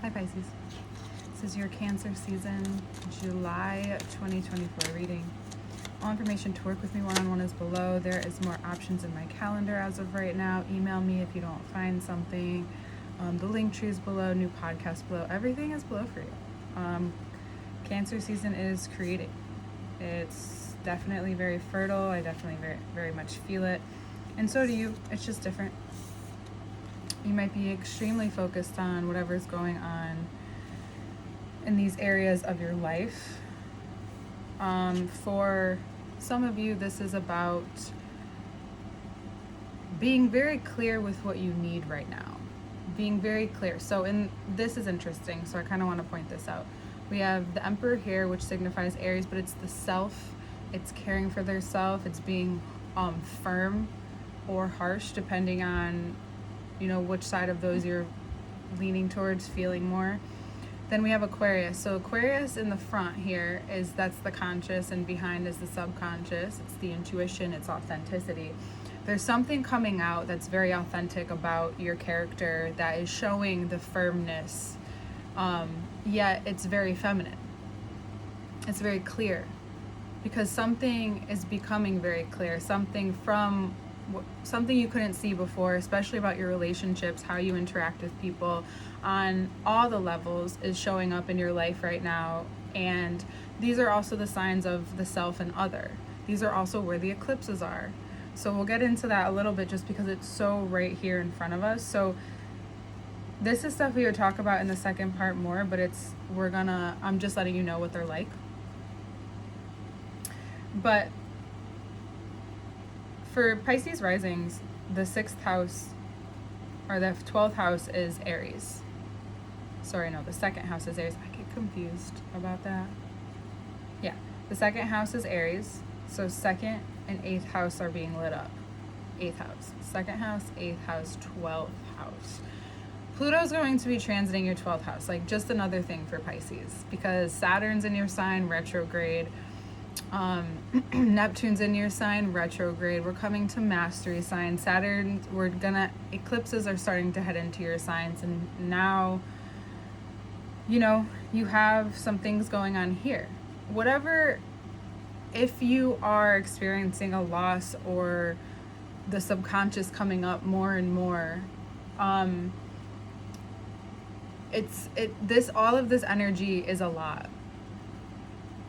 Hi Pisces. This is your Cancer season, July 2024 reading. All information to work with me one-on-one is below. There is more options in my calendar as of right now. Email me if you don't find something. The link tree is below, new podcast below. Everything is below for you. Cancer season is creating. It's definitely very fertile. I definitely very much feel it. And so do you. It's just different. You might be extremely focused on whatever's going on in these areas of your life. For some of you, this is about being very clear with what you need right now. Being very clear. So this is interesting, so I kind of want to point this out. We have the Emperor here, which signifies Aries, but it's the self. It's caring for their self. It's being firm or harsh, depending on which side of those you're leaning towards, feeling more. Then we have Aquarius. So Aquarius in the front here that's the conscious, and behind is the subconscious. It's the intuition, it's authenticity. There's something coming out that's very authentic about your character that is showing the firmness, yet it's very feminine. It's very clear because something is becoming very clear, something you couldn't see before, especially about your relationships, how you interact with people on all the levels, is showing up in your life right now. And these are also the signs of the self and other. These are also where the eclipses are. So we'll get into that a little bit just because it's so right here in front of us. So this is stuff we would talk about in the second part more, but I'm just letting you know what they're like. But for Pisces risings, the 6th house or the 12th house is Aries. Sorry, no, the 2nd house is Aries. I get confused about that. Yeah, the 2nd house is Aries. So 2nd and 8th house are being lit up. 8th house, 2nd house, 8th house, 12th house. Pluto's going to be transiting your 12th house, like just another thing for Pisces, because Saturn's in your sign, retrograde. Neptune's in your sign, retrograde. We're coming to mastery sign. Saturn, eclipses are starting to head into your signs, and now you have some things going on here. If you are experiencing a loss or the subconscious coming up more and more, all of this energy is a lot.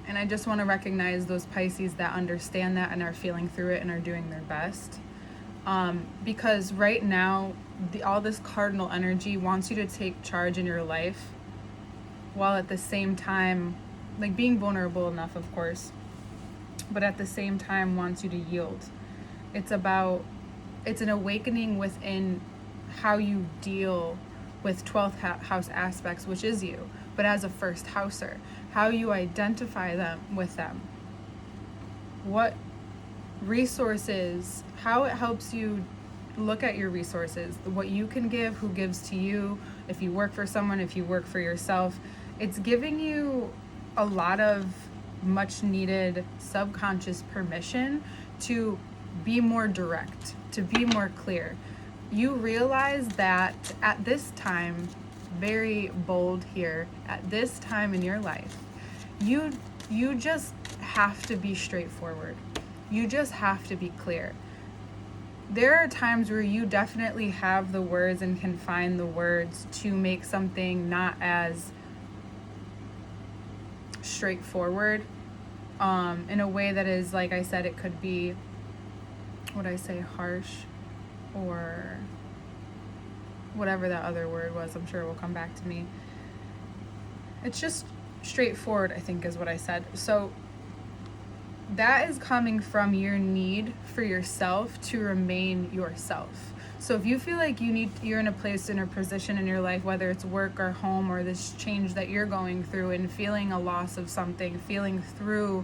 And I just want to recognize those Pisces that understand that and are feeling through it and are doing their best. Because right now, all this cardinal energy wants you to take charge in your life, while at the same time, like being vulnerable enough, of course, but at the same time wants you to yield. It's an awakening within how you deal with 12th house aspects, which is you, but as a first houser, how you identify with them, what resources, how it helps you look at your resources, what you can give, who gives to you, if you work for someone, if you work for yourself. It's giving you a lot of much needed subconscious permission to be more direct, to be more clear. You realize that at this time, very bold here, at this time in your life, you just have to be straightforward. You just have to be clear. There are times where you definitely have the words and can find the words to make something not as straightforward, in a way that is, like I said, it could be, harsh, or whatever that other word was. I'm sure it will come back to me. It's just straightforward, I think, is what I said. So that is coming from your need for yourself to remain yourself. So if you feel like you're in a place, in a position in your life, whether it's work or home or this change that you're going through, and feeling a loss of something, feeling through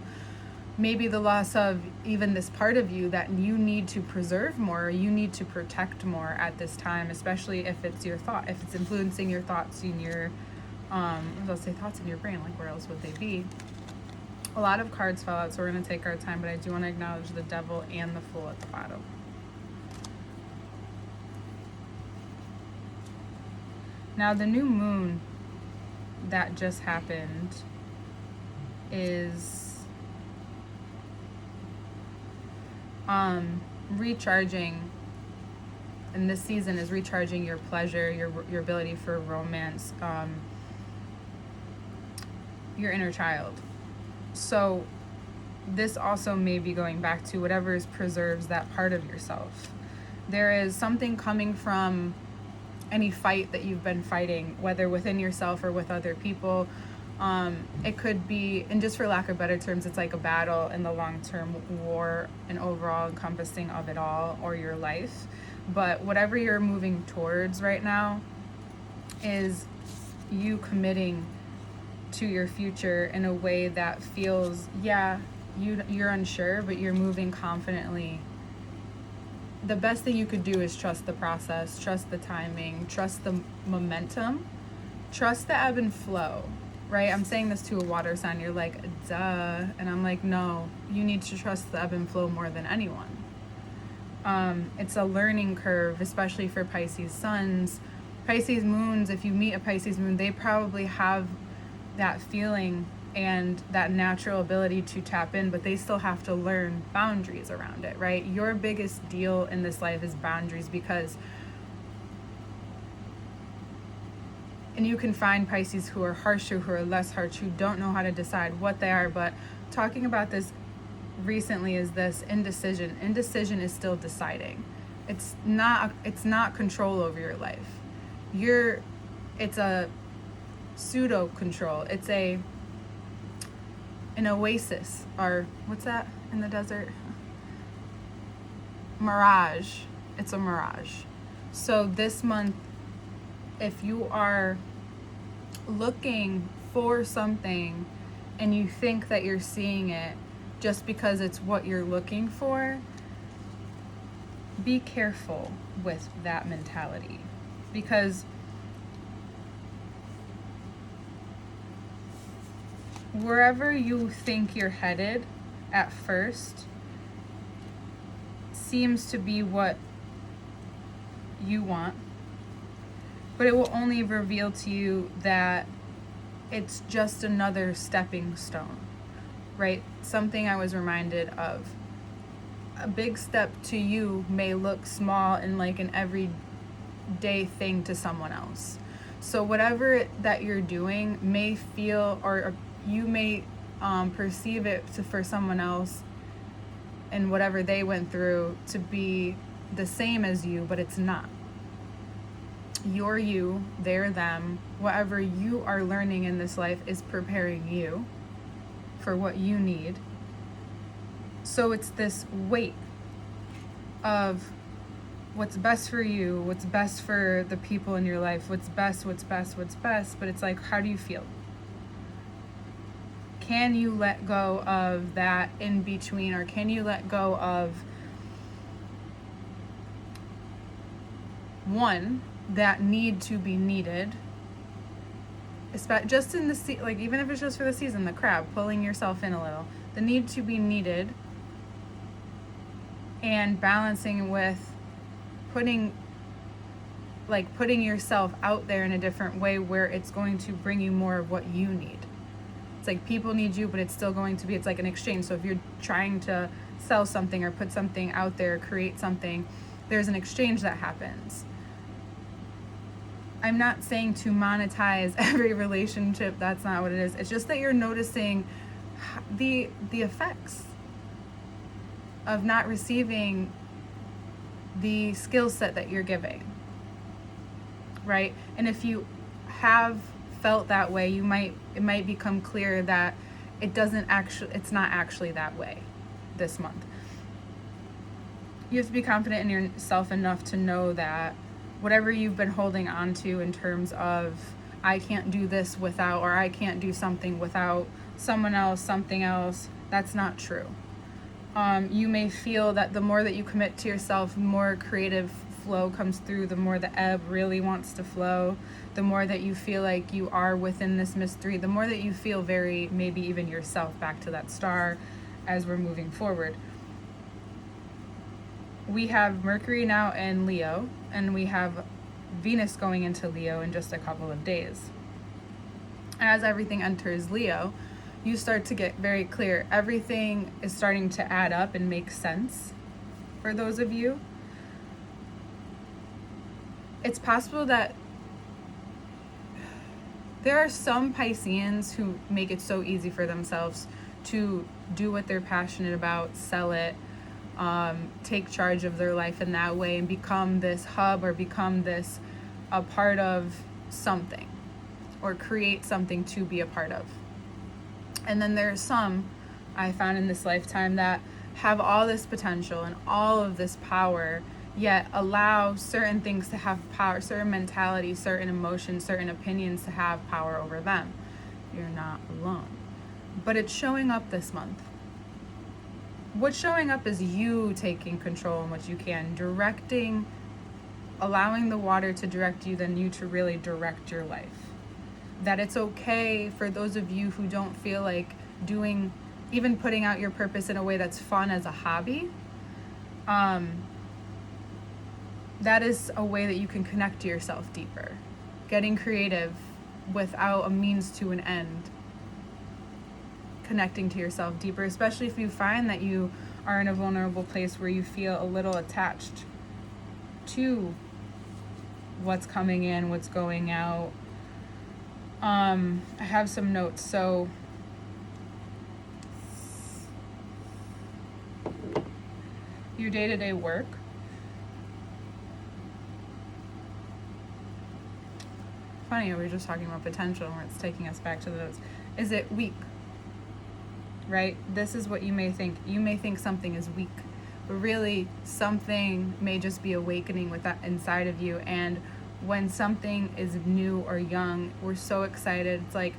maybe the loss of even this part of you that you need to preserve more, you need to protect more at this time, especially if it's your thought, if it's influencing your thoughts in your, thoughts in your brain, like where else would they be? A lot of cards fell out, so we're going to take our time, but I do want to acknowledge the Devil and the Fool at the bottom. Now the new moon that just happened is recharging, and this season is recharging your pleasure, your ability for romance, your inner child. So this also may be going back to whatever preserves that part of yourself. There is something coming from any fight that you've been fighting, whether within yourself or with other people. It could be, and just for lack of better terms, it's like a battle in the long-term war, an overall encompassing of it all, or your life. But whatever you're moving towards right now is you committing to your future in a way that feels, you're unsure, but you're moving confidently. The best thing you could do is trust the process, trust the timing, trust the momentum, trust the ebb and flow, right? I'm saying this to a water sign. You're like, duh. And I'm like, no, you need to trust the ebb and flow more than anyone. It's a learning curve, especially for Pisces suns. Pisces moons, if you meet a Pisces moon, they probably have that feeling and that natural ability to tap in, but they still have to learn boundaries around it, right? Your biggest deal in this life is boundaries, because, and you can find Pisces who are harsher, who are less harsh, who don't know how to decide what they are. But talking about this recently is this indecision. Indecision is still deciding. It's not control over your life. It's a pseudo control. It's an oasis, or what's that in the desert? Mirage. It's a mirage. So this month, if you are looking for something and you think that you're seeing it just because it's what you're looking for, be careful with that mentality, because wherever you think you're headed at first seems to be what you want, but it will only reveal to you that it's just another stepping stone, right? Something I was reminded of. A big step to you may look small and like an everyday thing to someone else. So whatever that you're doing may feel, or you may perceive it for someone else and whatever they went through to be the same as you, but it's not. You're you, they're them. Whatever you are learning in this life is preparing you for what you need. So it's this weight of what's best for you, what's best for the people in your life, what's best, but it's like, how do you feel? Can you let go of that in between, or can you let go of one, that need to be needed, just in the like, even if it's just for the season, the crab, pulling yourself in a little, the need to be needed, and balancing with putting yourself out there in a different way where it's going to bring you more of what you need. It's like people need you, but it's still going to be, it's like an exchange. So if you're trying to sell something or put something out there, create something, there's an exchange that happens. I'm not saying to monetize every relationship. That's not what it is. It's just that you're noticing the effects of not receiving the skill set that you're giving, right? And if you have felt that way, it might become clear that it's not actually that way this month. You have to be confident in yourself enough to know that whatever you've been holding on to in terms of, I can't do this without, or I can't do something without someone else, something else, that's not true. You may feel that the more that you commit to yourself, more creative flow comes through, the more the ebb really wants to flow, the more that you feel like you are within this mystery, the more that you feel very, maybe even yourself, back to that star as we're moving forward. We have Mercury now in Leo, and we have Venus going into Leo in just a couple of days. As everything enters Leo, you start to get very clear. Everything is starting to add up and make sense for those of you. It's possible that there are some Pisceans who make it so easy for themselves to do what they're passionate about, sell it, take charge of their life in that way, and become this hub or become this a part of something, or create something to be a part of. And then there's some I found in this lifetime that have all this potential and all of this power, yet allow certain things to have power, certain mentalities, certain emotions, certain opinions to have power over them. You're not alone. But it's showing up this month. What's showing up is you taking control in what you can, directing, allowing the water to direct you, than you to really direct your life. That it's okay for those of you who don't feel like doing, even putting out your purpose in a way that's fun as a hobby. That is a way that you can connect to yourself deeper. Getting creative without a means to an end. Connecting to yourself deeper, especially if you find that you are in a vulnerable place where you feel a little attached to what's coming in, what's going out. I have some notes. So your day-to-day work, funny, we were just talking about potential and it's taking us back to the notes. Is it weak? Right? This is what you may think. You may think something is weak, but really something may just be awakening with that inside of you. And when something is new or young, we're so excited. It's like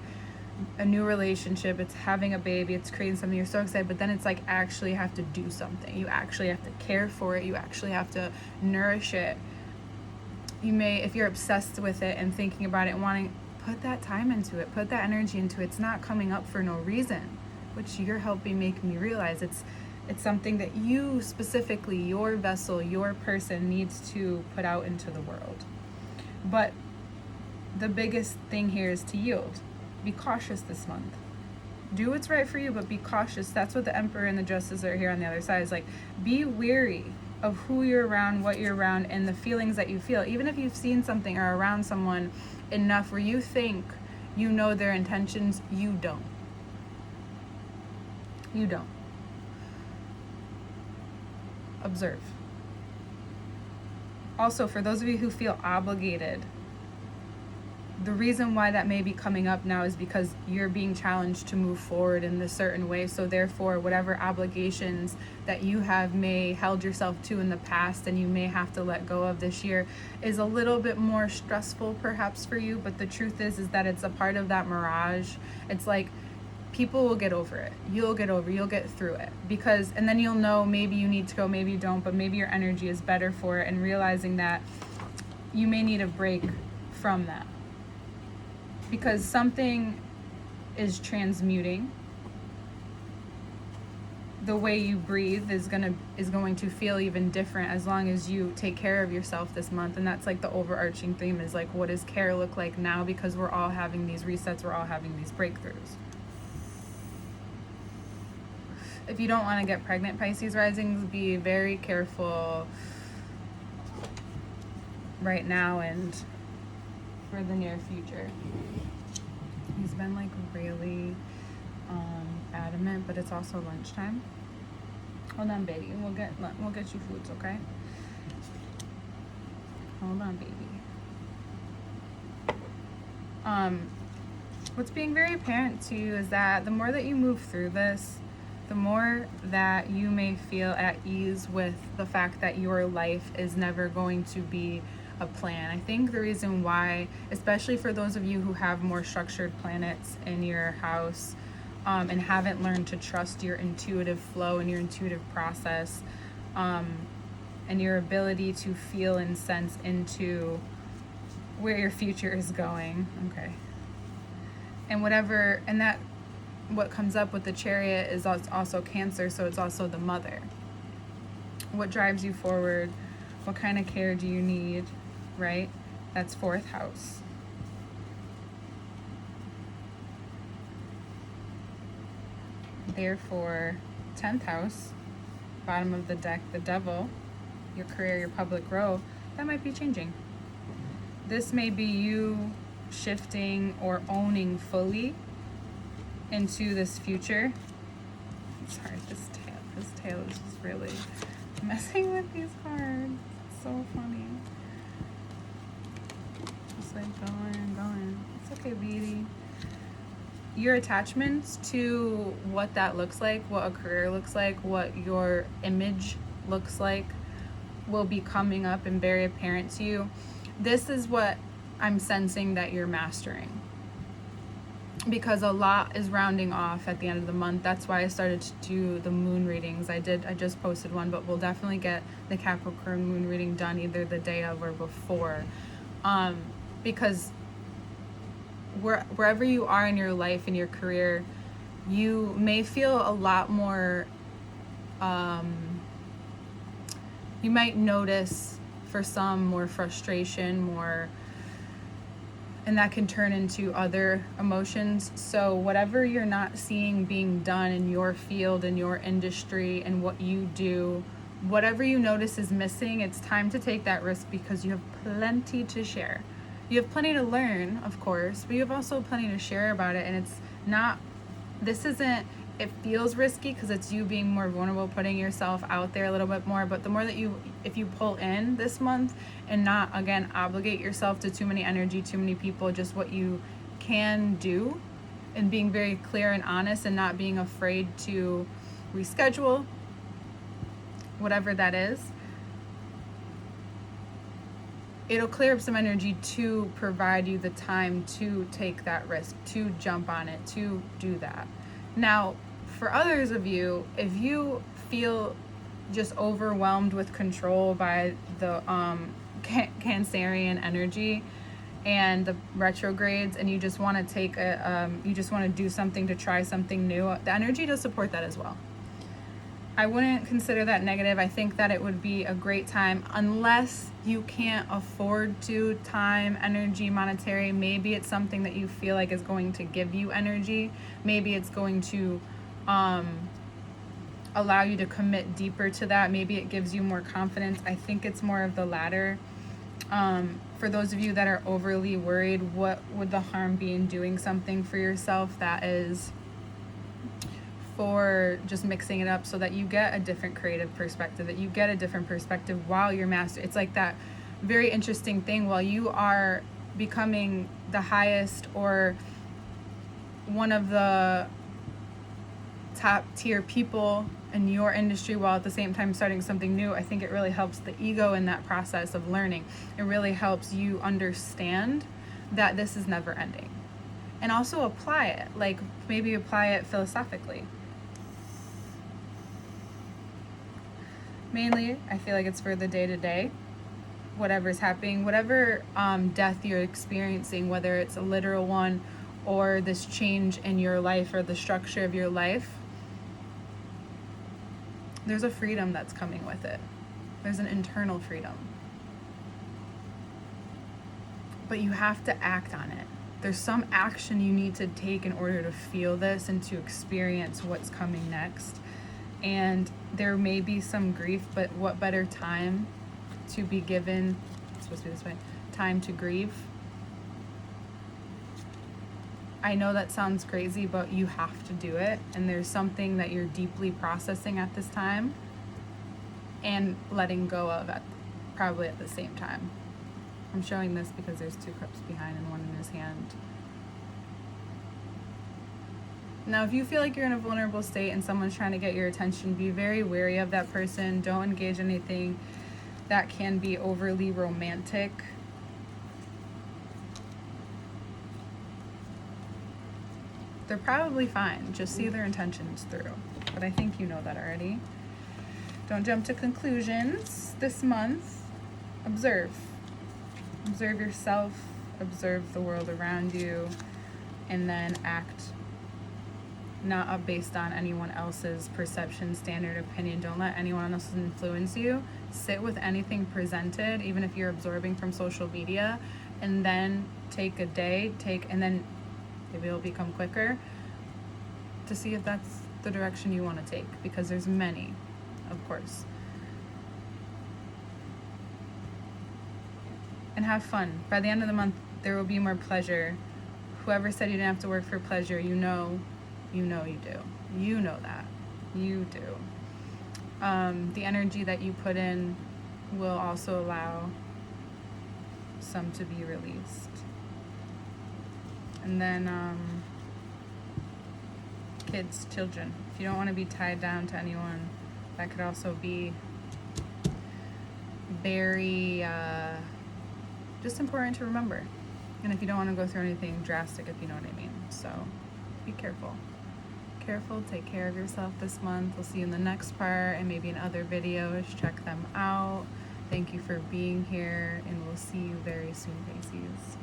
a new relationship, it's having a baby, it's creating something, you're so excited, but then it's like actually have to do something. You actually have to care for it. You actually have to nourish it. You may, if you're obsessed with it and thinking about it and wanting, put that time into it, put that energy into it. It's not coming up for no reason, which you're helping make me realize. It's something that you specifically, your vessel, your person needs to put out into the world. But the biggest thing here is to yield. Be cautious this month. Do what's right for you, but be cautious. That's what the Emperor and the Justice are here on the other side. Is like, be wary of who you're around, what you're around, and the feelings that you feel. Even if you've seen something or around someone enough where you think you know their intentions, you don't. You don't. Observe. Also, for those of you who feel obligated, the reason why that may be coming up now is because you're being challenged to move forward in this certain way. So therefore, whatever obligations that you have may held yourself to in the past and you may have to let go of this year is a little bit more stressful perhaps for you. But the truth is that it's a part of that mirage. It's like, people will get over it. You'll get through it. Because, and then you'll know maybe you need to go, maybe you don't, but maybe your energy is better for it, and realizing that you may need a break from that. Because something is transmuting. The way you breathe is going to feel even different as long as you take care of yourself this month. And that's like the overarching theme, is like, what does care look like now? Because we're all having these resets, we're all having these breakthroughs. If you don't want to get pregnant, Pisces risings, be very careful right now and for the near future. He's been like really adamant, but it's also lunchtime. Hold on, baby. We'll get you foods, okay? Hold on, baby. What's being very apparent to you is that the more that you move through this, the more that you may feel at ease with the fact that your life is never going to be a plan. I think the reason why, especially for those of you who have more structured planets in your house, and haven't learned to trust your intuitive flow and your intuitive process, and your ability to feel and sense into where your future is going. Okay. And whatever, and that, what comes up with the Chariot is also Cancer, so it's also the mother. What drives you forward? What kind of care do you need, right? That's 4th house. Therefore, 10th house, bottom of the deck, the devil, your career, your public role, that might be changing. This may be you shifting or owning fully into this future. Sorry, this tail is just really messing with these cards. It's so funny. Just like going. It's okay, Beatty. Your attachments to what that looks like, what a career looks like, what your image looks like, will be coming up and very apparent to you. This is what I'm sensing that you're mastering, because a lot is rounding off at the end of the month. That's why I started to do the moon readings. I just posted one, but we'll definitely get the Capricorn moon reading done either the day of or before, because wherever you are in your life, in your career, you may feel a lot more, you might notice for some more frustration, more, and that can turn into other emotions. So whatever you're not seeing being done in your field, in your industry, and what you do, whatever you notice is missing, it's time to take that risk, because you have plenty to share. You have plenty to learn, of course, but you have also plenty to share about it. And it feels risky because it's you being more vulnerable, putting yourself out there a little bit more. But the more that if you pull in this month and not, again, obligate yourself to too many energy, too many people, just what you can do, and being very clear and honest and not being afraid to reschedule, whatever that is, it'll clear up some energy to provide you the time to take that risk, to jump on it, to do that. Now, for others of you, if you feel just overwhelmed with control by the Cancerian energy and the retrogrades, and you just want to you just want to do something, to try something new, the energy does support that as well. I wouldn't consider that negative. I think that it would be a great time, unless you can't afford to, time, energy, monetary. Maybe it's something that you feel like is going to give you energy. Maybe it's going to allow you to commit deeper to that. Maybe it gives you more confidence. I think it's more of the latter. For those of you that are overly worried, what would the harm be in doing something for yourself that is for just mixing it up, so that you get a different creative perspective, that you get a different perspective while you're master. It's like that very interesting thing, while you are becoming the highest or one of the top tier people in your industry, while at the same time starting something new. I think it really helps the ego in that process of learning. It really helps you understand that this is never ending, and also apply it, like maybe apply it philosophically. Mainly, I feel like it's for the day-to-day, whatever's happening, whatever death you're experiencing, whether it's a literal one or this change in your life or the structure of your life. There's a freedom that's coming with it. There's an internal freedom. But you have to act on it. There's some action you need to take in order to feel this and to experience what's coming next. And there may be some grief, but what better time to be given, it's supposed to be this way, time to grieve. I know that sounds crazy, but you have to do it. And there's something that you're deeply processing at this time and letting go of probably at the same time. I'm showing this because there's 2 cups behind and one in his hand. Now, if you feel like you're in a vulnerable state and someone's trying to get your attention, be very wary of that person. Don't engage in anything that can be overly romantic. They're probably fine. Just see their intentions through. But I think you know that already. Don't jump to conclusions this month. Observe. Observe yourself. Observe the world around you. And then act not based on anyone else's perception, standard, opinion. Don't let anyone else influence you. Sit with anything presented, even if you're absorbing from social media, and then take a day, and then maybe it'll become quicker, to see if that's the direction you want to take, because there's many, of course. And have fun. By the end of the month, there will be more pleasure. Whoever said you didn't have to work for pleasure, you know you do. You know that. You do. The energy that you put in will also allow some to be released. And then kids, children. If you don't want to be tied down to anyone, that could also be very just important to remember. And if you don't want to go through anything drastic, if you know what I mean. So be careful. Careful, take care of yourself this month. We'll see you in the next part and maybe in other videos. Check them out. Thank you for being here, and we'll see you very soon, Pisces.